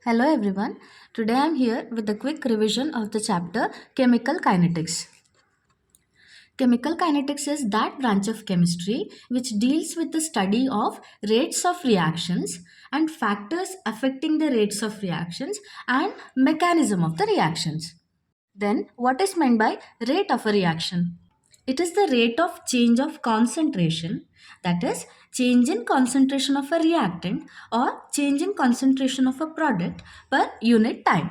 Hello everyone. Today I am here with a quick revision of the chapter Chemical Kinetics. Chemical kinetics is that branch of chemistry which deals with the study of rates of reactions and factors affecting the rates of reactions and mechanism of the reactions. Then what is meant by rate of a reaction? It is the rate of change of concentration, that is, change in concentration of a reactant or change in concentration of a product per unit time.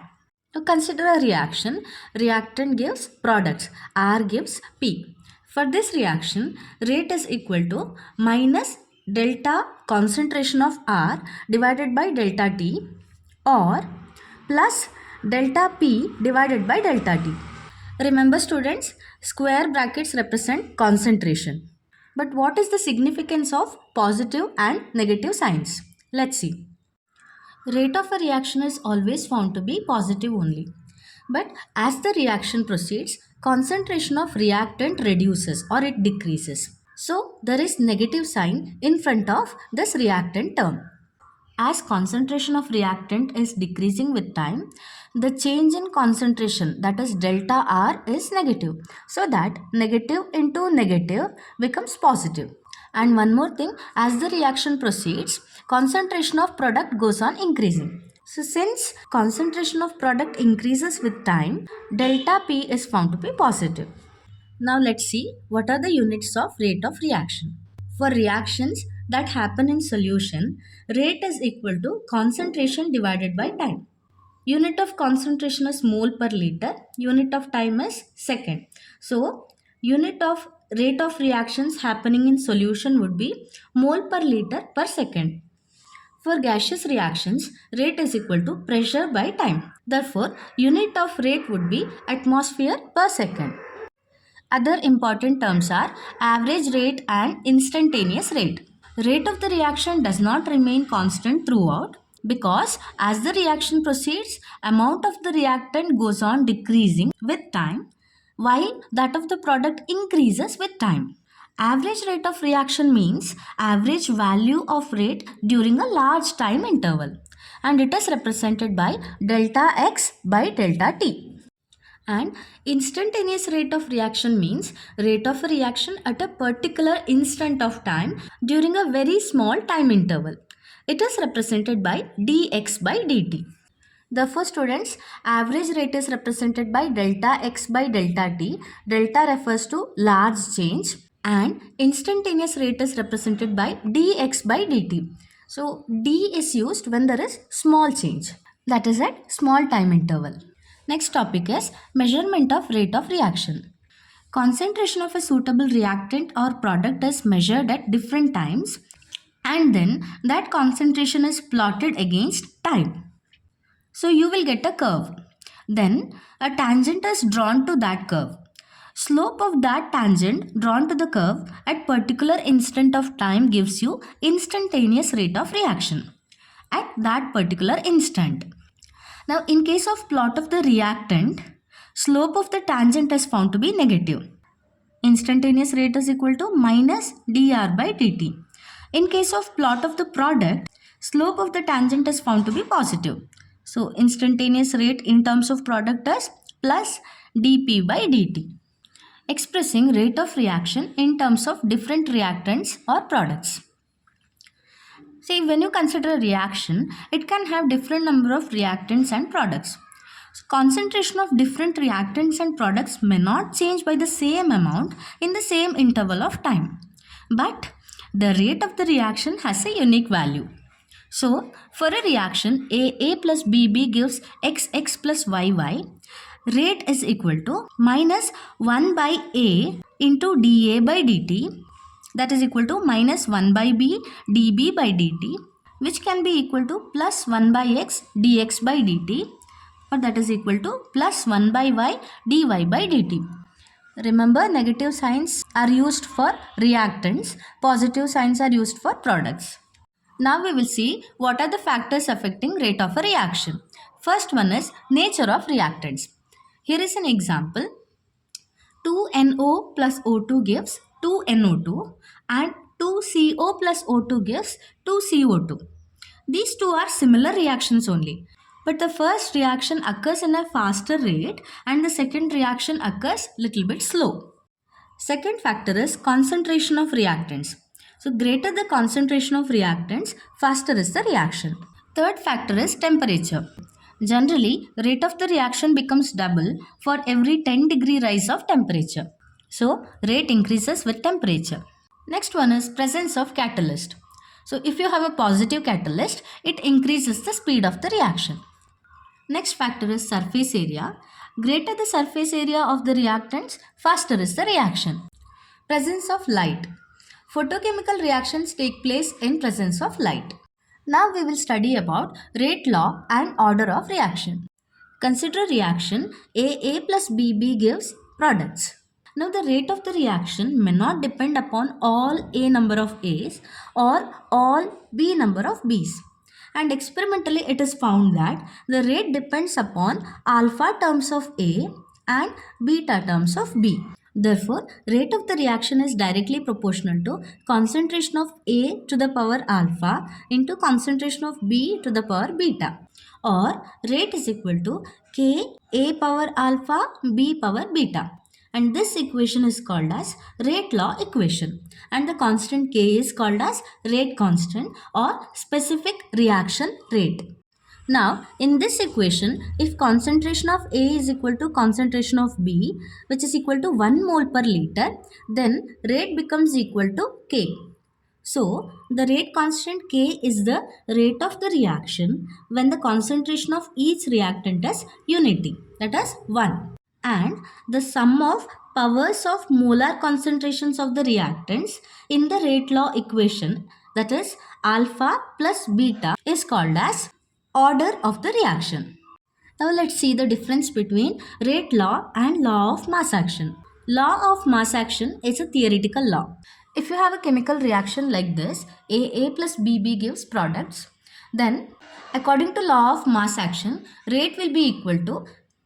Now consider a reaction. Reactant gives products. R gives P. For this reaction, rate is equal to minus delta concentration of R divided by delta T or plus delta P divided by delta T. Remember students, square brackets represent concentration. But what is the significance of positive and negative signs? Let's see. Rate of a reaction is always found to be positive only. But as the reaction proceeds, concentration of reactant reduces or it decreases. So there is negative sign in front of this reactant term. As concentration of reactant is decreasing with time, the change in concentration, that is delta R, is negative. So that negative into negative becomes positive. And one more thing, as the reaction proceeds, concentration of product goes on increasing. So since concentration of product increases with time, delta P is found to be positive. Now let's see what are the units of rate of reaction. For reactions that happen in solution, rate is equal to concentration divided by time. Unit of concentration is mole per liter, unit of time is second. So, unit of rate of reactions happening in solution would be mole per liter per second. For gaseous reactions, rate is equal to pressure by time. Therefore, unit of rate would be atmosphere per second. Other important terms are average rate and instantaneous rate. Rate of the reaction does not remain constant throughout because as the reaction proceeds, amount of the reactant goes on decreasing with time while that of the product increases with time. Average rate of reaction means average value of rate during a large time interval, and it is represented by delta X by delta T. And instantaneous rate of reaction means rate of a reaction at a particular instant of time during a very small time interval. It is represented by dx by dt. Therefore, students, average rate is represented by delta x by delta t. Delta refers to large change and instantaneous rate is represented by dx by dt. So, d is used when there is small change, that is at small time interval. Next topic is measurement of rate of reaction. Concentration of a suitable reactant or product is measured at different times and then that concentration is plotted against time. So you will get a curve. Then a tangent is drawn to that curve. Slope of that tangent drawn to the curve at particular instant of time gives you instantaneous rate of reaction at that particular instant. Now, in case of plot of the reactant, slope of the tangent is found to be negative. Instantaneous rate is equal to minus dr by dt. In case of plot of the product, slope of the tangent is found to be positive. So, instantaneous rate in terms of product is plus dp by dt. Expressing rate of reaction in terms of different reactants or products. See, when you consider a reaction, it can have different number of reactants and products. So, concentration of different reactants and products may not change by the same amount in the same interval of time. But the rate of the reaction has a unique value. So, for a reaction A plus BB gives XX plus YY, rate is equal to minus 1 by A into dA by dt, that is equal to minus 1 by b dB by dt, which can be equal to plus 1 by x dx by dt, or that is equal to plus 1 by y dy by dt. Remember, negative signs are used for reactants, positive signs are used for products. Now we will see what are the factors affecting rate of a reaction. First one is nature of reactants. Here is an example. 2NO plus O2 gives 2NO2 and 2CO plus O2 gives 2CO2. These two are similar reactions only. But the first reaction occurs in a faster rate and the second reaction occurs little bit slow. Second factor is concentration of reactants. So greater the concentration of reactants, faster is the reaction. Third factor is temperature. Generally, rate of the reaction becomes double for every 10-degree rise of temperature. So rate increases with temperature. Next one is presence of catalyst. So if you have a positive catalyst, it increases the speed of the reaction. Next factor is surface area. Greater the surface area of the reactants, faster is the reaction. Presence of light. Photochemical reactions take place in presence of light. Now we will study about rate law and order of reaction. Consider reaction AA plus BB gives products. Now the rate of the reaction may not depend upon all A number of A's or all B number of B's. And experimentally it is found that the rate depends upon alpha terms of A and beta terms of B. Therefore, rate of the reaction is directly proportional to concentration of A to the power alpha into concentration of B to the power beta, or rate is equal to K A power alpha B power beta. And this equation is called as rate law equation, and the constant K is called as rate constant or specific reaction rate. Now, in this equation, if concentration of A is equal to concentration of B, which is equal to 1 mole per liter, then rate becomes equal to K. So, the rate constant K is the rate of the reaction when the concentration of each reactant is unity, that is 1. And the sum of powers of molar concentrations of the reactants in the rate law equation, that is alpha plus beta, is called as order of the reaction. Now let's see the difference between rate law and law of mass action. Law of mass action is a theoretical law. If you have a chemical reaction like this, AA plus BB gives products, then according to law of mass action, rate will be equal to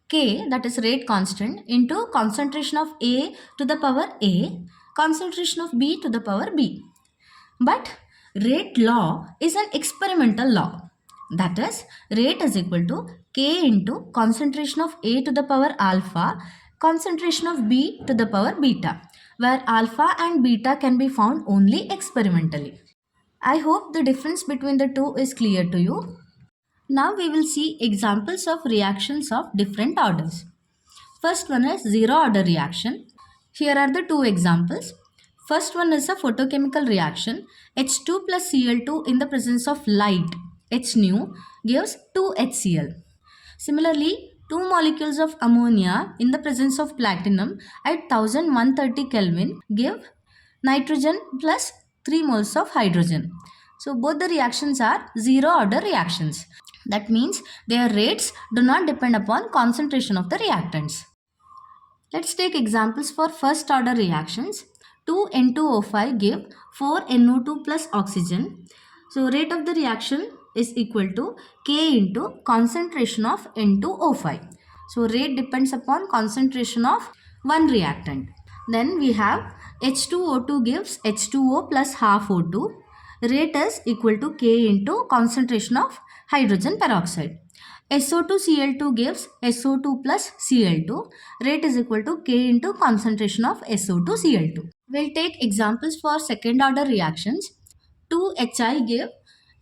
K, that is rate constant, into concentration of A to the power A, concentration of B to the power B. But rate law is an experimental law. That is, rate is equal to K into concentration of A to the power alpha, concentration of B to the power beta, where alpha and beta can be found only experimentally. I hope the difference between the two is clear to you. Now we will see examples of reactions of different orders. First one is zero order reaction. Here are the two examples. First one is a photochemical reaction. H2 plus Cl2 in the presence of light, H nu, gives 2HCl. Similarly, two molecules of ammonia in the presence of platinum at 1130 Kelvin give nitrogen plus 3 moles of hydrogen. So both the reactions are zero order reactions. That means their rates do not depend upon concentration of the reactants. Let's take examples for first order reactions. 2N2O5 give 4NO2 plus oxygen. So rate of the reaction is equal to K into concentration of N2O5. So rate depends upon concentration of one reactant. Then we have H2O2 gives H2O plus half O2. Rate is equal to K into concentration of hydrogen peroxide. SO2Cl2 gives SO2 plus Cl2. Rate is equal to K into concentration of SO2Cl2. We'll take examples for second order reactions. 2HI give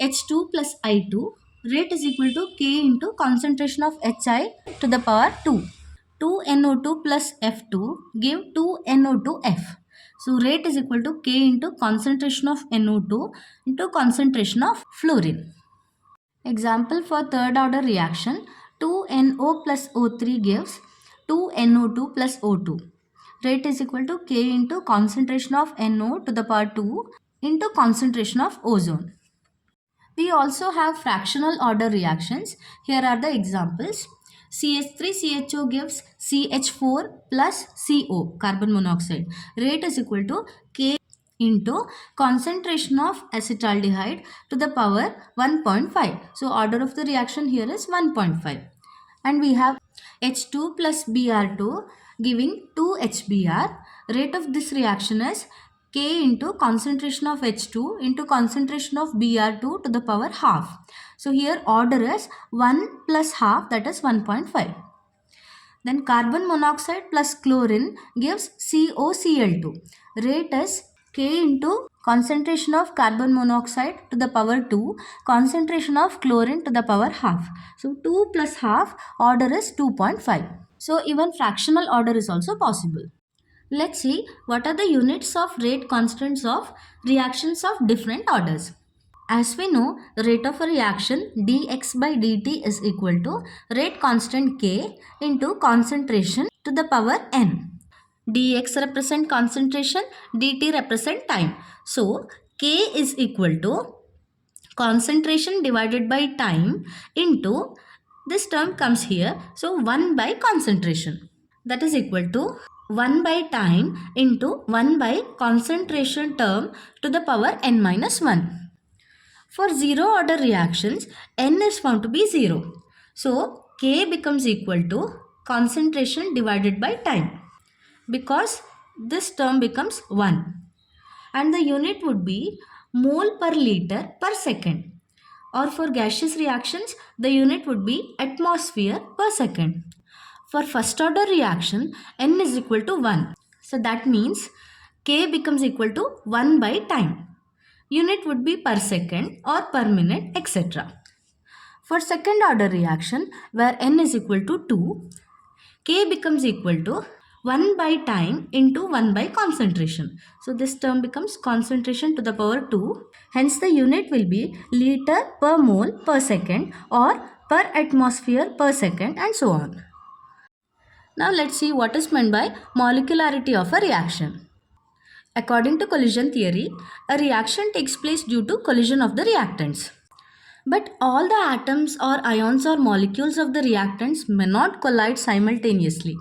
H2 plus I2. Rate is equal to K into concentration of HI to the power 2. 2NO2 plus F2 give 2NO2F. So rate is equal to K into concentration of NO2 into concentration of fluorine. Example for third order reaction, 2NO plus O3 gives 2NO2 plus O2. Rate is equal to K into concentration of NO to the power 2 into concentration of ozone. We also have fractional order reactions. Here are the examples. CH3CHO gives CH4 plus CO, carbon monoxide. Rate is equal to K into concentration of acetaldehyde to the power 1.5. So order of the reaction here is 1.5. And we have H2 plus Br2 giving 2 HBr. Rate of this reaction is K into concentration of H2 into concentration of Br2 to the power half. So here order is 1 plus half, that is 1.5. Then carbon monoxide plus chlorine gives COCl2. Rate is K into concentration of carbon monoxide to the power 2, concentration of chlorine to the power half. So 2 plus half, order is 2.5. So even fractional order is also possible. Let's see what are the units of rate constants of reactions of different orders. As we know, rate of a reaction dx by dt is equal to rate constant K into concentration to the power n. dx represent concentration, dt represent time. So, K is equal to concentration divided by time into, this term comes here, so 1 by concentration. That is equal to 1 by time into 1 by concentration term to the power n minus 1. For zero order reactions, n is found to be 0. So, K becomes equal to concentration divided by time, because this term becomes 1. And the unit would be mole per liter per second. Or for gaseous reactions, the unit would be atmosphere per second. For first order reaction, n is equal to 1. So that means K becomes equal to 1 by time. Unit would be per second or per minute, etc. For second order reaction, where n is equal to 2, K becomes equal to 1 by time into 1 by concentration. So this term becomes concentration to the power 2. Hence the unit will be liter per mole per second or per atmosphere per second, and so on. Now let's see what is meant by molecularity of a reaction. According to collision theory, a reaction takes place due to collision of the reactants. But all the atoms or ions or molecules of the reactants may not collide simultaneously.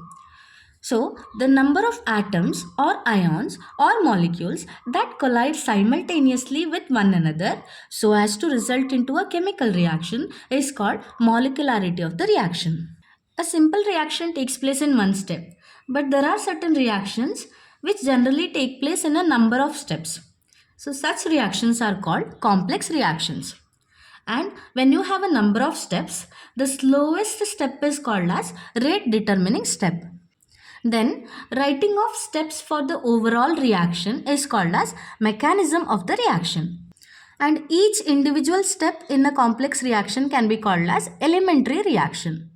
So, the number of atoms or ions or molecules that collide simultaneously with one another so as to result into a chemical reaction is called molecularity of the reaction. A simple reaction takes place in one step, but there are certain reactions which generally take place in a number of steps. So such reactions are called complex reactions. And when you have a number of steps, the slowest step is called as rate determining step. Then writing of steps for the overall reaction is called as mechanism of the reaction. And each individual step in a complex reaction can be called as elementary reaction.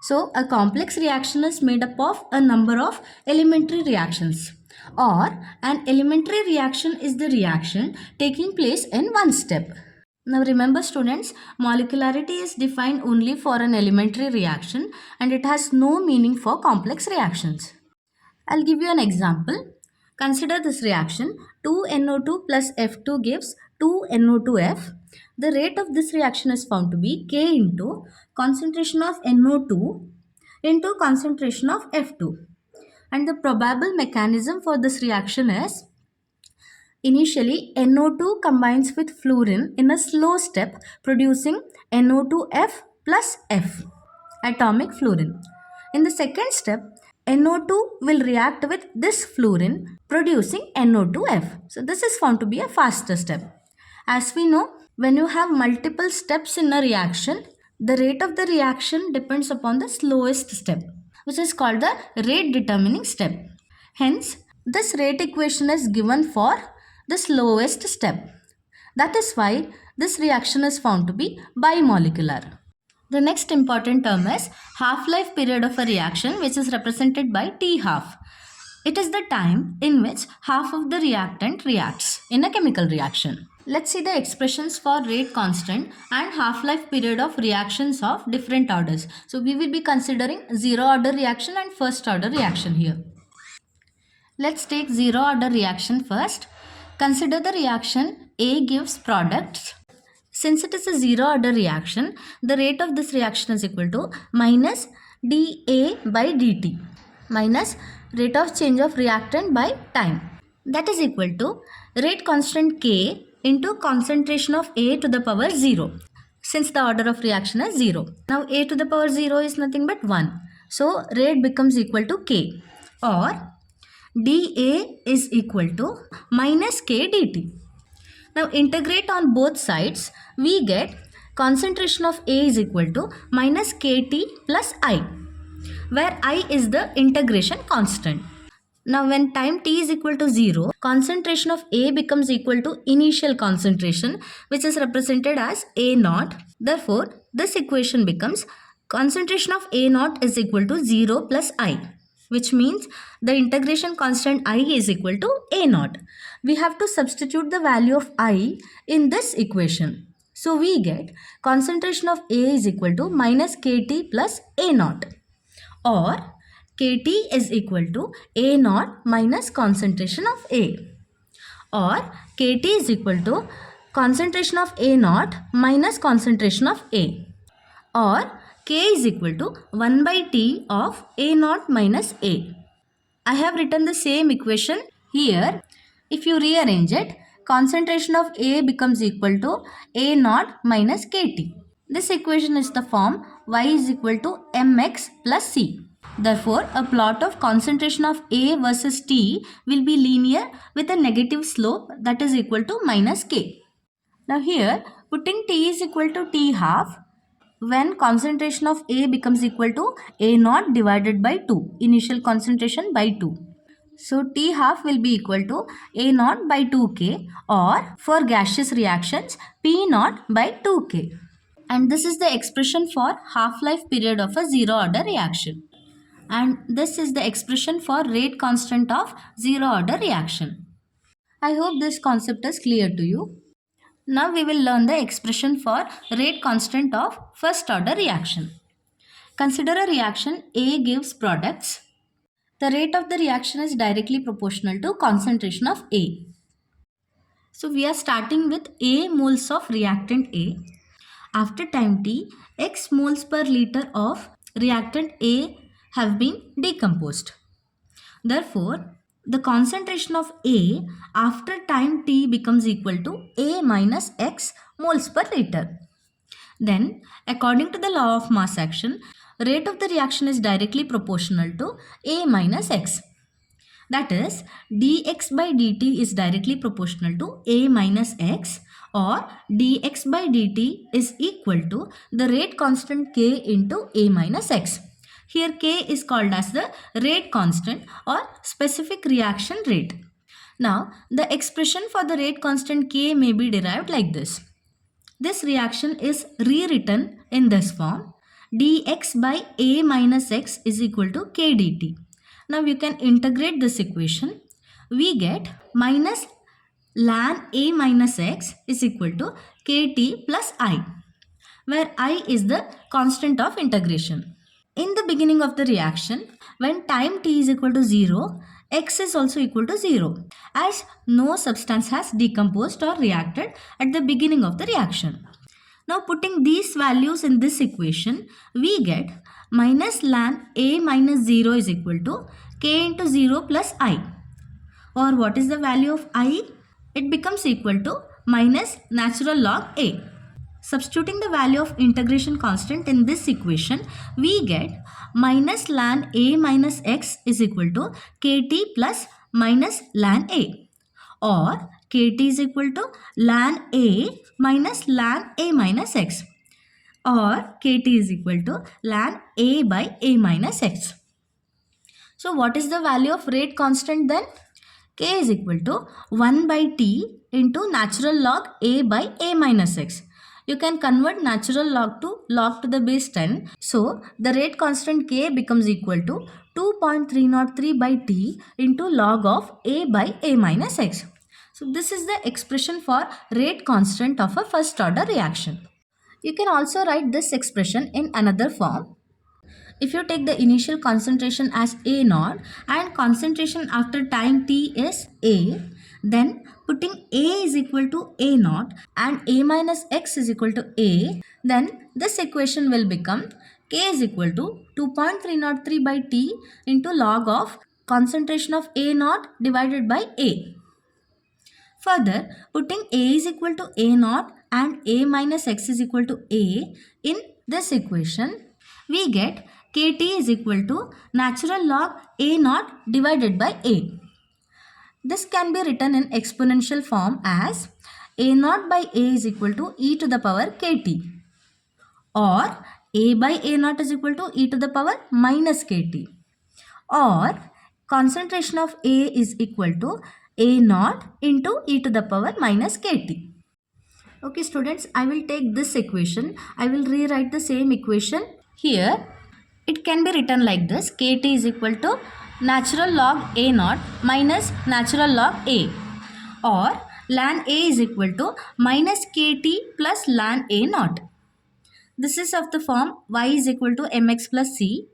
So a complex reaction is made up of a number of elementary reactions, or an elementary reaction is the reaction taking place in one step. Now remember students, molecularity is defined only for an elementary reaction and it has no meaning for complex reactions. I'll give you an example. Consider this reaction. 2NO2 plus F2 gives 2NO2F. The rate of this reaction is found to be K into concentration of NO2 into concentration of F2. And the probable mechanism for this reaction is, initially NO2 combines with fluorine in a slow step producing NO2F plus F, atomic fluorine. In the second step, NO2 will react with this fluorine producing NO2F. So this is found to be a faster step. As we know, when you have multiple steps in a reaction, the rate of the reaction depends upon the slowest step, which is called the rate determining step. Hence, this rate equation is given for the slowest step. That is why this reaction is found to be bimolecular. The next important term is half-life period of a reaction, which is represented by T half. It is the time in which half of the reactant reacts in a chemical reaction. Let's see the expressions for rate constant and half-life period of reactions of different orders. So we will be considering zero order reaction and first order reaction here. Let's take zero order reaction first. Consider the reaction A gives products. Since it is a zero order reaction, the rate of this reaction is equal to minus dA by dt minus rate of change of reactant by time. That is equal to rate constant K into concentration of A to the power 0. Since the order of reaction is 0. Now A to the power 0 is nothing but 1. So rate becomes equal to K, or dA is equal to minus K dt. Now integrate on both sides, we get concentration of A is equal to minus Kt plus I, where I is the integration constant. Now when time t is equal to 0, concentration of A becomes equal to initial concentration, which is represented as A naught. Therefore, this equation becomes concentration of A naught is equal to 0 plus I, which means the integration constant I is equal to A naught. We have to substitute the value of I in this equation. So we get concentration of A is equal to minus Kt plus A naught, or Kt is equal to A naught minus concentration of A, or Kt is equal to concentration of A naught minus concentration of A, or K is equal to 1 by T of A naught minus A. I have written the same equation here. If you rearrange it, concentration of A becomes equal to A naught minus Kt. This equation is the form y is equal to mx plus c. Therefore, a plot of concentration of A versus T will be linear with a negative slope that is equal to minus K. Now here, putting T is equal to T half, when concentration of A becomes equal to A naught divided by 2, initial concentration by 2. So T half will be equal to A naught by 2K, or for gaseous reactions, P naught by 2K. And this is the expression for half-life period of a zero order reaction. And this is the expression for rate constant of zero order reaction. I hope this concept is clear to you. Now we will learn the expression for rate constant of first order reaction. Consider a reaction A gives products. The rate of the reaction is directly proportional to concentration of A. So we are starting with A moles of reactant A. After time t, x moles per liter of reactant A have been decomposed. Therefore, the concentration of A after time t becomes equal to A minus x moles per liter. Then, according to the law of mass action, rate of the reaction is directly proportional to A minus x. That is, dx by dt is directly proportional to A minus x, or dx by dt is equal to the rate constant k into A minus x. Here k is called as the rate constant or specific reaction rate. Now, the expression for the rate constant k may be derived like this. This reaction is rewritten in this form: dx by A minus x is equal to k dt. Now you can integrate this equation. We get minus ln A minus x is equal to kt plus I, where I is the constant of integration. In the beginning of the reaction, when time t is equal to 0, x is also equal to 0, as no substance has decomposed or reacted at the beginning of the reaction. Now putting these values in this equation, we get minus ln A minus 0 is equal to k into 0 plus I. Or what is the value of I? It becomes equal to minus natural log A. Substituting the value of integration constant in this equation, we get minus ln A minus x is equal to kt plus minus ln A, or kt is equal to ln A minus ln A minus x, or kt is equal to ln A by A minus x. So what is the value of rate constant then? K is equal to 1 by t into natural log A by A minus x. You can convert natural log to the base 10. So the rate constant k becomes equal to 2.303 by t into log of A by A minus x. So this is the expression for rate constant of a first order reaction. You can also write this expression in another form. If you take the initial concentration as A naught and concentration after time t is A, then putting A is equal to A naught and A minus x is equal to A, then this equation will become K is equal to 2.303 by T into log of concentration of A naught divided by A. Further, putting A is equal to A naught and A minus x is equal to A in this equation, we get Kt is equal to natural log A naught divided by A. This can be written in exponential form as a naught by a is equal to e to the power kt, or a by a naught is equal to e to the power minus kt, or concentration of A is equal to A naught into e to the power minus kt. Okay students, I will take this equation. I will rewrite the same equation here. It can be written like this: kt is equal to natural log A naught minus natural log A, or ln A is equal to minus kt plus ln A naught. This is of the form y is equal to mx plus c.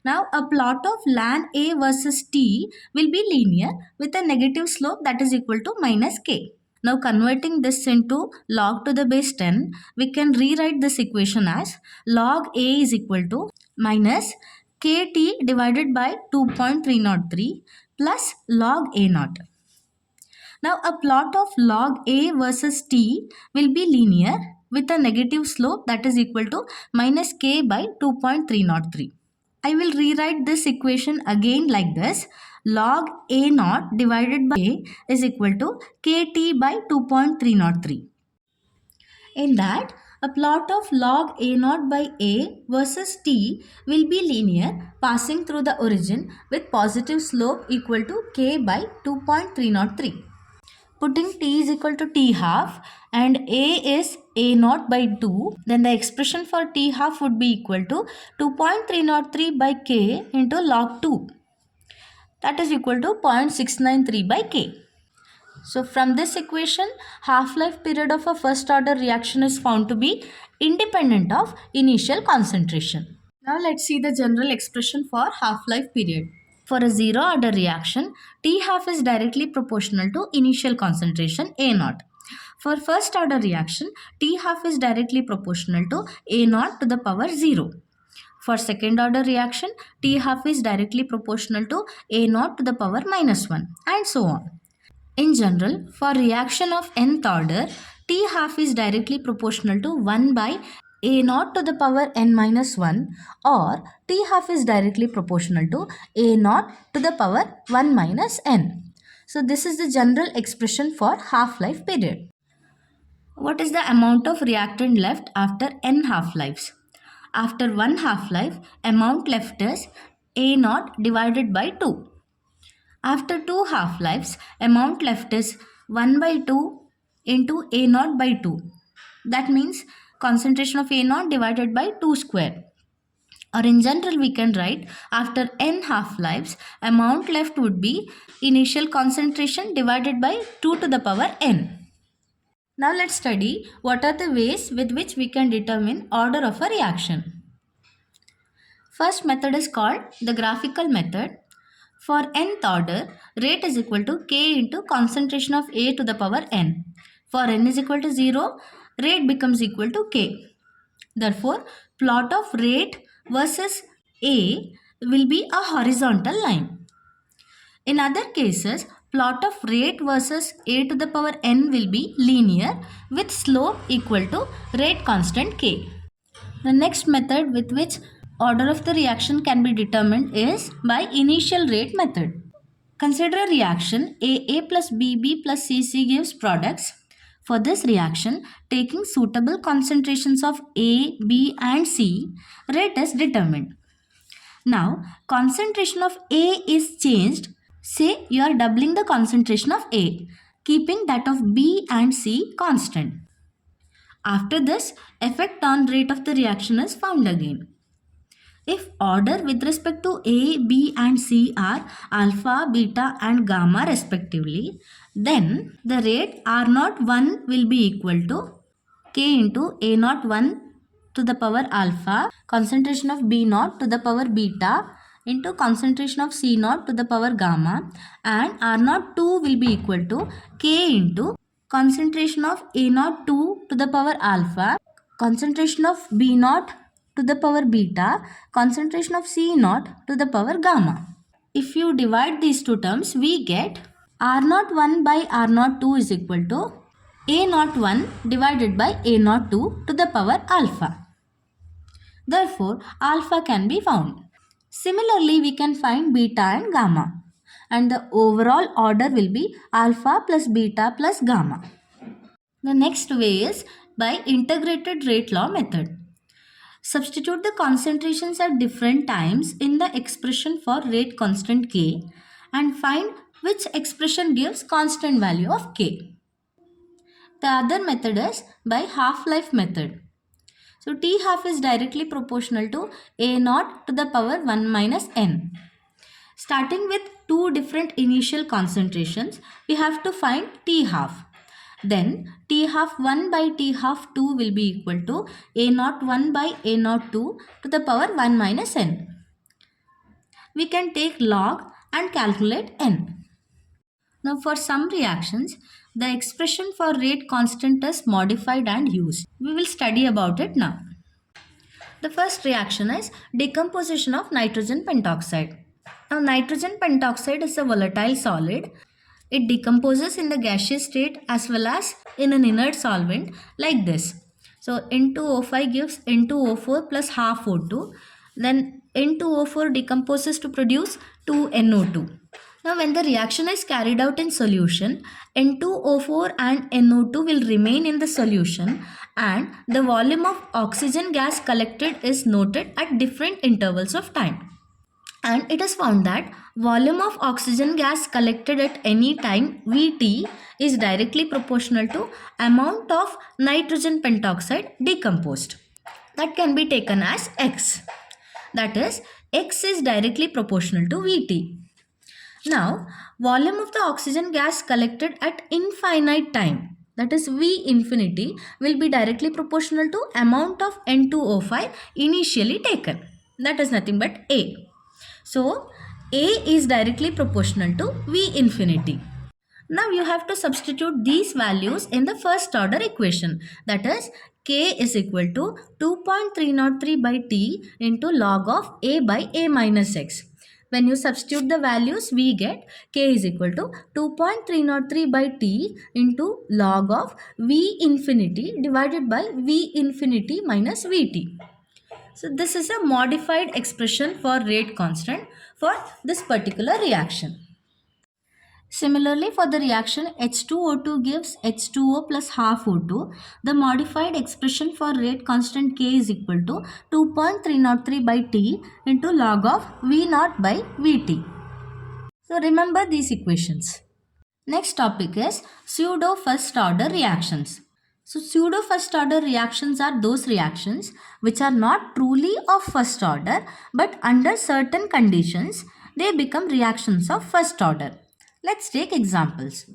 Now a plot of ln A versus t will be linear with a negative slope that is equal to minus k. Now converting this into log to the base 10, we can rewrite this equation as log A is equal to minus kt divided by 2.303 plus log A naught. Now a plot of log A versus t will be linear with a negative slope that is equal to minus k by 2.303. I will rewrite this equation again like this: log A naught divided by A is equal to kt by 2.303. In that, a plot of log A naught by A versus t will be linear passing through the origin with positive slope equal to k by 2.303. Putting t is equal to t half and a is a naught by 2, then the expression for t half would be equal to 2.303 by k into log 2, that is equal to 0.693 by k. So from this equation, half-life period of a first order reaction is found to be independent of initial concentration. Now let's see the general expression for half-life period. For a zero order reaction, T half is directly proportional to initial concentration A naught. For first order reaction, T half is directly proportional to A naught to the power 0. For second order reaction, T half is directly proportional to A naught to the power minus 1, and so on. In general, for reaction of nth order, T half is directly proportional to 1 by A naught to the power n minus 1, or T half is directly proportional to A naught to the power 1 minus n. So this is the general expression for half-life period. What is the amount of reactant left after n half-lives? After one half-life, amount left is A naught divided by 2. After two half-lives, amount left is 1 by 2 into A naught by 2. That means concentration of A naught divided by 2 square. Or in general, we can write after n half-lives, amount left would be initial concentration divided by 2 to the power n. Now let's study what are the ways with which we can determine order of a reaction. First method is called the graphical method. For nth order, rate is equal to k into concentration of A to the power n. For n is equal to 0, rate becomes equal to k. Therefore, plot of rate versus A will be a horizontal line. In other cases, plot of rate versus A to the power n will be linear with slope equal to rate constant k. The next method with which order of the reaction can be determined is by initial rate method. Consider a reaction AA plus BB plus CC gives products. For this reaction, taking suitable concentrations of A, B and C, rate is determined. Now, concentration of A is changed. Say you are doubling the concentration of A, keeping that of B and C constant. After this, effect on rate of the reaction is found again. If order with respect to A, B and C are alpha, beta and gamma respectively, then the rate R01 will be equal to K into A01 to the power alpha, concentration of B0 to the power beta into concentration of C0 to the power gamma, and R02 will be equal to K into concentration of A02 to the power alpha, concentration of B0 to the power beta, concentration of C0 to the power gamma. If you divide these two terms, we get R01 by R02 is equal to A01 divided by A02 to the power alpha. Therefore, alpha can be found. Similarly, we can find beta and gamma. and the overall order will be alpha plus beta plus gamma. The next way is by integrated rate law method. Substitute the concentrations at different times in the expression for rate constant K and find which expression gives constant value of K. The other method is by half-life method. So T half is directly proportional to A naught to the power 1 minus N. Starting with two different initial concentrations, we have to find T half. Then T half 1 by T half 2 will be equal to A naught 1 by A naught 2 to the power 1 minus N. We can take log and calculate N. Now for some reactions, the expression for rate constant is modified and used. We will study about it now. The first reaction is decomposition of nitrogen pentoxide. Now nitrogen pentoxide is a volatile solid. It decomposes in the gaseous state as well as in an inert solvent like this. So N2O5 gives N2O4 plus half O2. Then N2O4 decomposes to produce 2NO2. Now when the reaction is carried out in solution, N2O4 and NO2 will remain in the solution and the volume of oxygen gas collected is noted at different intervals of time. And it is found that volume of oxygen gas collected at any time Vt is directly proportional to amount of nitrogen pentoxide decomposed. That can be taken as X. That is, X is directly proportional to Vt. Now, volume of the oxygen gas collected at infinite time, that is V infinity, will be directly proportional to amount of N2O5 initially taken. That is nothing but A. So, A is directly proportional to V infinity. Now you have to substitute these values in the first order equation. That is, K is equal to 2.303 by T into log of A by A minus X. When you substitute the values, we get K is equal to 2.303 by T into log of V infinity divided by V infinity minus Vt. So this is a modified expression for rate constant for this particular reaction. Similarly, for the reaction H2O2 gives H2O plus half O2, the modified expression for rate constant K is equal to 2.303 by T into log of V naught by Vt. So remember these equations. Next topic is pseudo first order reactions. So pseudo first order reactions are those reactions which are not truly of first order, but under certain conditions they become reactions of first order. Let's take examples.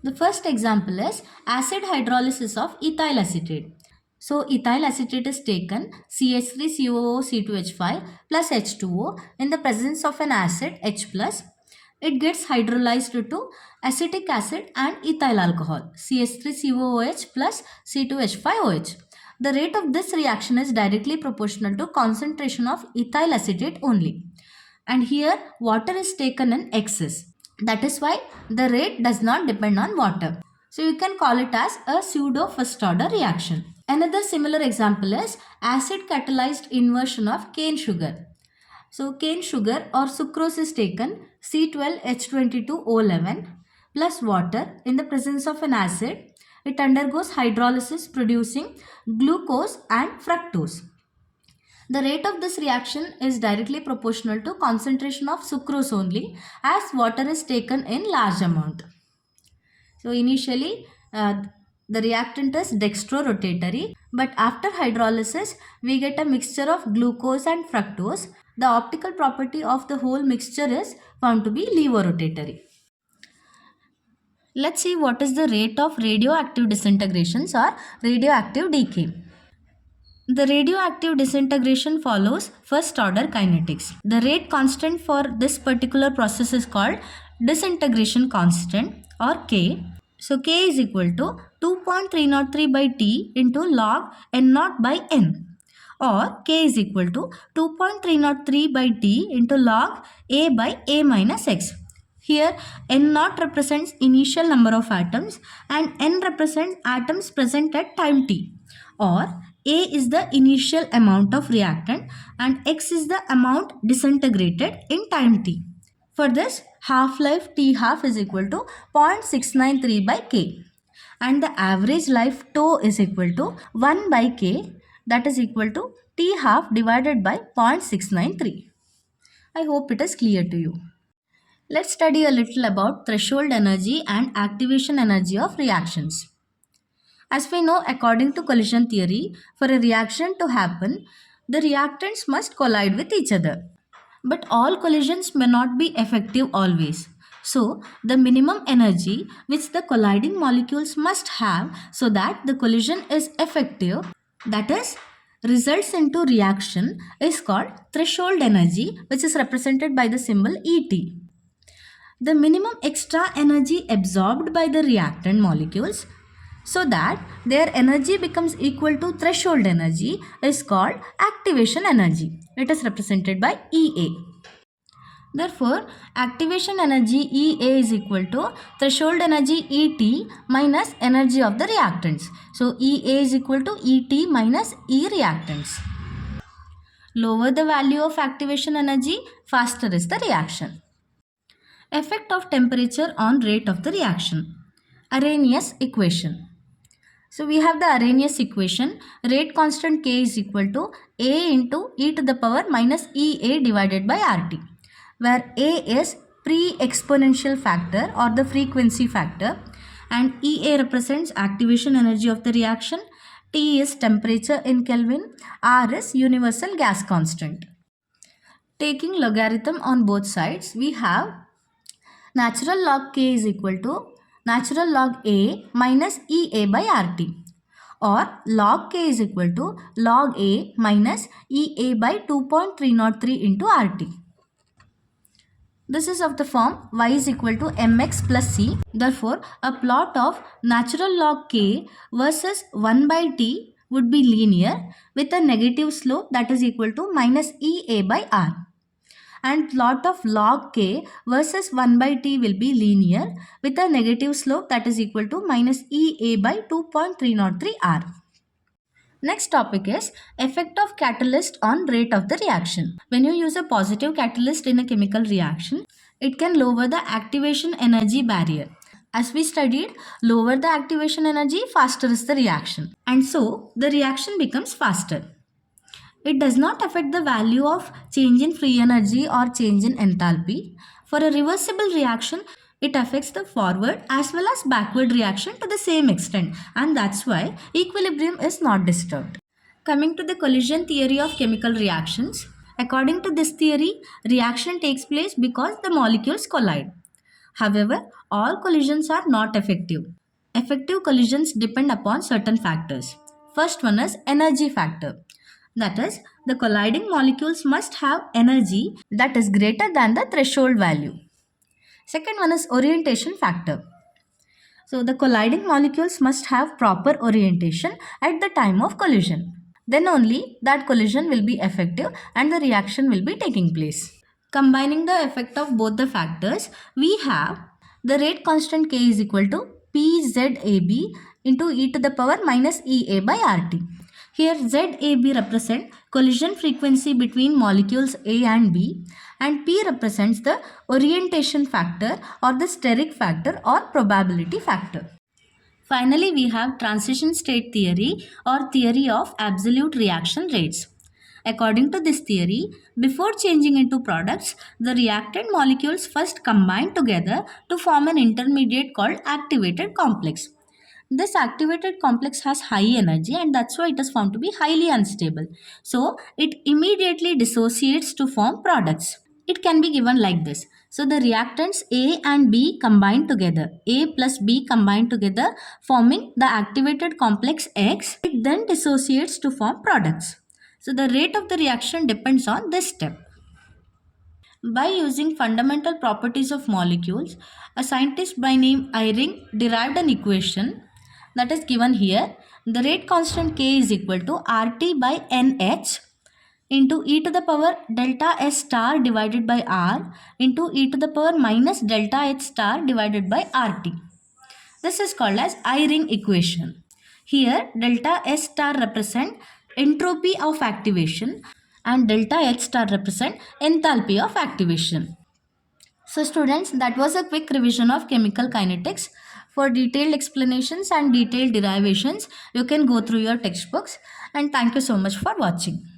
The first example is acid hydrolysis of ethyl acetate. So ethyl acetate is taken CH3COO C2H5 plus H2O in the presence of an acid H plus. It gets hydrolyzed to acetic acid and ethyl alcohol CH3COOH plus C2H5OH. The rate of this reaction is directly proportional to concentration of ethyl acetate only. And here water is taken in excess. That is why the rate does not depend on water. So you can call it as a pseudo first order reaction. Another similar example is acid catalyzed inversion of cane sugar. So cane sugar or sucrose is taken C12H22O11 plus water in the presence of an acid. It undergoes hydrolysis producing glucose and fructose. The rate of this reaction is directly proportional to concentration of sucrose only, as water is taken in large amount. So initially the reactant is dextrorotatory, but after hydrolysis we get a mixture of glucose and fructose. The optical property of the whole mixture is found to be levorotatory. Let's see what is the rate of radioactive disintegrations or radioactive decay. The radioactive disintegration follows first order kinetics. The rate constant for this particular process is called disintegration constant or K. So K is equal to 2.303 by T into log N0 by N, or K is equal to 2.303 by T into log A by A minus X. Here N0 represents initial number of atoms and N represents atoms present at time T, or A is the initial amount of reactant and X is the amount disintegrated in time T. For this, half-life T half is equal to 0.693 by K, and the average life tau is equal to 1 by K, that is equal to T half divided by 0.693. I hope it is clear to you. Let's study a little about threshold energy and activation energy of reactions. As we know, according to collision theory, for a reaction to happen, the reactants must collide with each other. But all collisions may not be effective always. So, the minimum energy which the colliding molecules must have so that the collision is effective, that is, results into reaction, is called threshold energy, which is represented by the symbol ET. The minimum extra energy absorbed by the reactant molecules so that their energy becomes equal to threshold energy is called activation energy. It is represented by EA. Therefore, activation energy EA is equal to threshold energy ET minus energy of the reactants. So, EA is equal to ET minus E reactants. Lower the value of activation energy, faster is the reaction. Effect of temperature on rate of the reaction. Arrhenius equation. So we have the Arrhenius equation. Rate constant K is equal to A into e to the power minus EA divided by RT, where A is pre-exponential factor or the frequency factor, and EA represents activation energy of the reaction, T is temperature in Kelvin, R is universal gas constant. Taking logarithm on both sides, we have natural log K is equal to natural log A minus EA by RT, or log K is equal to log A minus EA by 2.303 into RT. This is of the form y is equal to mx plus c. Therefore, a plot of natural log K versus 1 by t would be linear with a negative slope that is equal to minus EA by R. And plot of log K versus 1 by t will be linear with a negative slope that is equal to minus EA by 2.303 R. Next topic is effect of catalyst on rate of the reaction. When you use a positive catalyst in a chemical reaction, it can lower the activation energy barrier. As we studied, lower the activation energy, faster is the reaction. And so, the reaction becomes faster. It does not affect the value of change in free energy or change in enthalpy. For a reversible reaction, it affects the forward as well as backward reaction to the same extent, and that's why equilibrium is not disturbed. Coming to the collision theory of chemical reactions, according to this theory, reaction takes place because the molecules collide. However, all collisions are not effective. Effective collisions depend upon certain factors. First one is energy factor. That is, the colliding molecules must have energy that is greater than the threshold value. Second one is orientation factor. So the colliding molecules must have proper orientation at the time of collision. Then only that collision will be effective and the reaction will be taking place. Combining the effect of both the factors, we have the rate constant K is equal to PZAB into e to the power minus EA by RT. Here ZAB represent collision frequency between molecules A and B, and P represents the orientation factor or the steric factor or probability factor. Finally, we have transition state theory or theory of absolute reaction rates. According to this theory, before changing into products, the reactant molecules first combine together to form an intermediate called activated complex. This activated complex has high energy and that's why it is found to be highly unstable. So, it immediately dissociates to form products. It can be given like this. So, the reactants A and B combine together. A plus B combine together forming the activated complex X. It then dissociates to form products. So, the rate of the reaction depends on this step. By using fundamental properties of molecules, a scientist by name Eyring derived an equation that is given here. The rate constant K is equal to RT by NH into e to the power delta S star divided by R into e to the power minus delta H star divided by RT. This is called as Eyring equation. Here delta S star represent entropy of activation and delta H star represent enthalpy of activation. So students, that was a quick revision of chemical kinetics. For detailed explanations and detailed derivations, you can go through your textbooks, and thank you so much for watching.